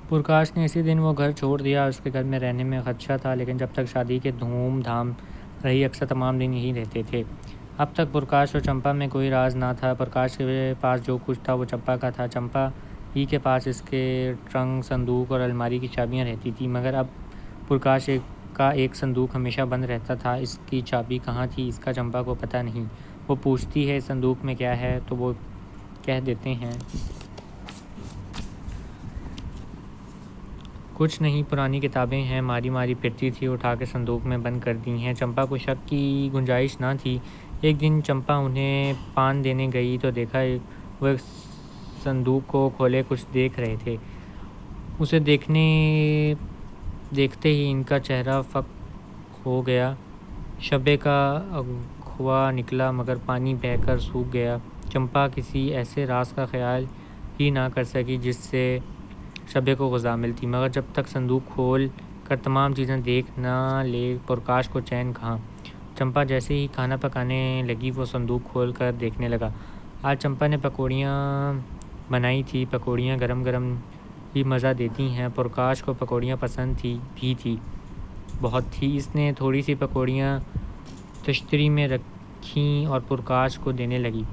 پرکاش نے اسی دن وہ گھر چھوڑ دیا۔ اس کے گھر میں رہنے میں خدشہ تھا، لیکن جب تک شادی کے دھوم دھام رہی اکثر تمام دن یہی رہتے تھے۔ اب تک پرکاش اور چمپا میں کوئی راز نہ تھا۔ پرکاش کے پاس جو کچھ تھا وہ چمپا کا تھا، چمپا ہی کے پاس اس کے ٹرنک، صندوق اور الماری کی چابیاں رہتی تھیں، مگر اب پرکاش کا ایک صندوق ہمیشہ بند رہتا تھا۔ اس کی چابی کہاں تھی اس کا چمپا کو پتہ نہیں۔ وہ پوچھتی ہے صندوق میں کیا ہے تو وہ کہہ دیتے ہیں کچھ نہیں، پرانی کتابیں ہیں۔ ماری ماری پھرتی تھی، اٹھا کے صندوق میں بند کر دی ہیں۔ چمپا کو شک کی گنجائش نہ تھی۔ ایک دن چمپا انہیں پان دینے گئی تو دیکھا وہ ایک صندوق کو کھولے کچھ دیکھ رہے تھے۔ اسے دیکھتے ہی ان کا چہرہ فک ہو گیا۔ شبے کا اغوا نکلا مگر پانی بہہ کر سوکھ گیا۔ چمپا کسی ایسے راز کا خیال ہی نہ کر سکی جس سے شبے کو غذا ملتی، مگر جب تک صندوق کھول کر تمام چیزیں دیکھ نہ لے پرکاش کو چین کہاں۔ چمپا جیسے ہی کھانا پکانے لگی وہ صندوق کھول کر دیکھنے لگا۔ آج چمپا نے پکوڑیاں بنائی تھی۔ پکوڑیاں گرم گرم ہی مزہ دیتی ہیں۔ پرکاش کو پکوڑیاں پسند تھی بہت تھی۔ اس نے تھوڑی سی پکوڑیاں تشتری میں رکھیں اور پرکاش کو دینے لگی۔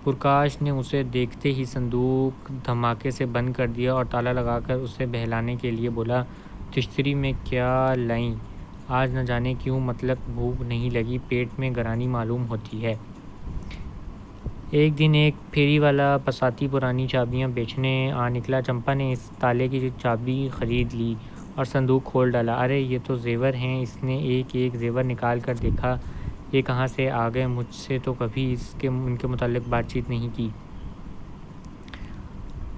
پرکاش نے اسے دیکھتے ہی صندوق دھماکے سے بند کر دیا اور تالا لگا کر اسے بہلانے کے لیے بولا، تشتری میں کیا لائیں؟ آج نہ جانے کیوں مطلق بھوک نہیں لگی، پیٹ میں گرانی معلوم ہوتی ہے۔ ایک دن ایک پھیری والا بساتی پرانی چابیاں بیچنے آ نکلا۔ چمپا نے اس تالے کی چابی خرید لی اور صندوق کھول ڈالا۔ ارے یہ تو زیور ہیں۔ اس نے ایک ایک زیور نکال کر دیکھا، یہ کہاں سے آ گئے؟ مجھ سے تو کبھی ان کے متعلق بات چیت نہیں کی۔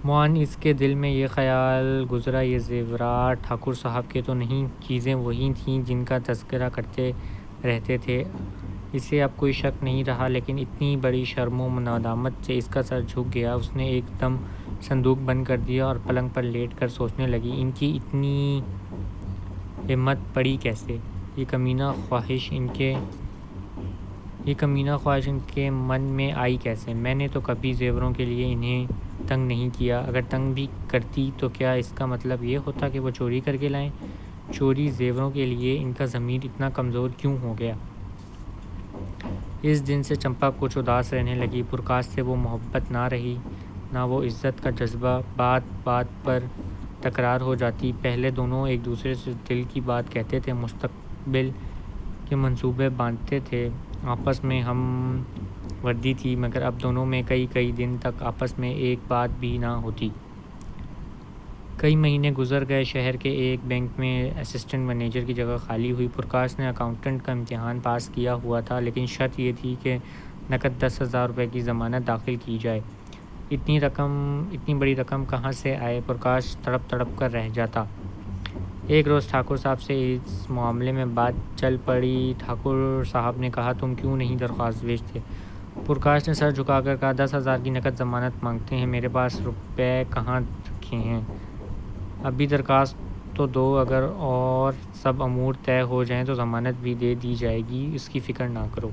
معاً اس کے دل میں یہ خیال گزرا، یہ زیورات ٹھاکر صاحب کے تو نہیں؟ چیزیں وہی تھیں جن کا تذکرہ کرتے رہتے تھے۔ اسے اب کوئی شک نہیں رہا، لیکن اتنی بڑی شرم و ندامت سے اس کا سر جھک گیا۔ اس نے ایک دم صندوق بند کر دیا اور پلنگ پر لیٹ کر سوچنے لگی، ان کی اتنی ہمت پڑی کیسے؟ یہ کمینہ خواہش ان کے من میں آئی کیسے؟ میں نے تو کبھی زیوروں کے لیے انہیں تنگ نہیں کیا، اگر تنگ بھی کرتی تو کیا اس کا مطلب یہ ہوتا کہ وہ چوری کر کے لائیں؟ چوری زیوروں کے لیے ان کا ضمیر اتنا کمزور کیوں ہو گیا؟ اس دن سے چمپا کچھ اداس رہنے لگی۔ پرکاش سے وہ محبت نہ رہی، نہ وہ عزت کا جذبہ۔ بات بات پر تکرار ہو جاتی۔ پہلے دونوں ایک دوسرے سے دل کی بات کہتے تھے، مستقبل کے منصوبے باندھتے تھے، آپس میں ہم وردی تھی، مگر اب دونوں میں کئی دن تک آپس میں ایک بات بھی نہ ہوتی۔ کئی مہینے گزر گئے۔ شہر کے ایک بینک میں اسسٹنٹ مینیجر کی جگہ خالی ہوئی۔ پرکاش نے اکاؤنٹنٹ کا امتحان پاس کیا ہوا تھا، لیکن شرط یہ تھی کہ نقد 10,000 روپے کی ضمانت داخل کی جائے۔ اتنی بڑی رقم کہاں سے آئے؟ پرکاش تڑپ کر رہ جاتا۔ ایک روز ٹھاکر صاحب سے اس معاملے میں بات چل پڑی۔ ٹھاکر صاحب نے کہا، تم کیوں نہیں درخواست بھیجتے؟ پرکاش نے سر جھکا کر کہا، 10,000 کی نقد ضمانت مانگتے ہیں، میرے پاس روپے کہاں رکھے ہیں؟ ابھی درخواست تو دو، اگر اور سب امور طے ہو جائیں تو ضمانت بھی دے دی جائے گی، اس کی فکر نہ کرو۔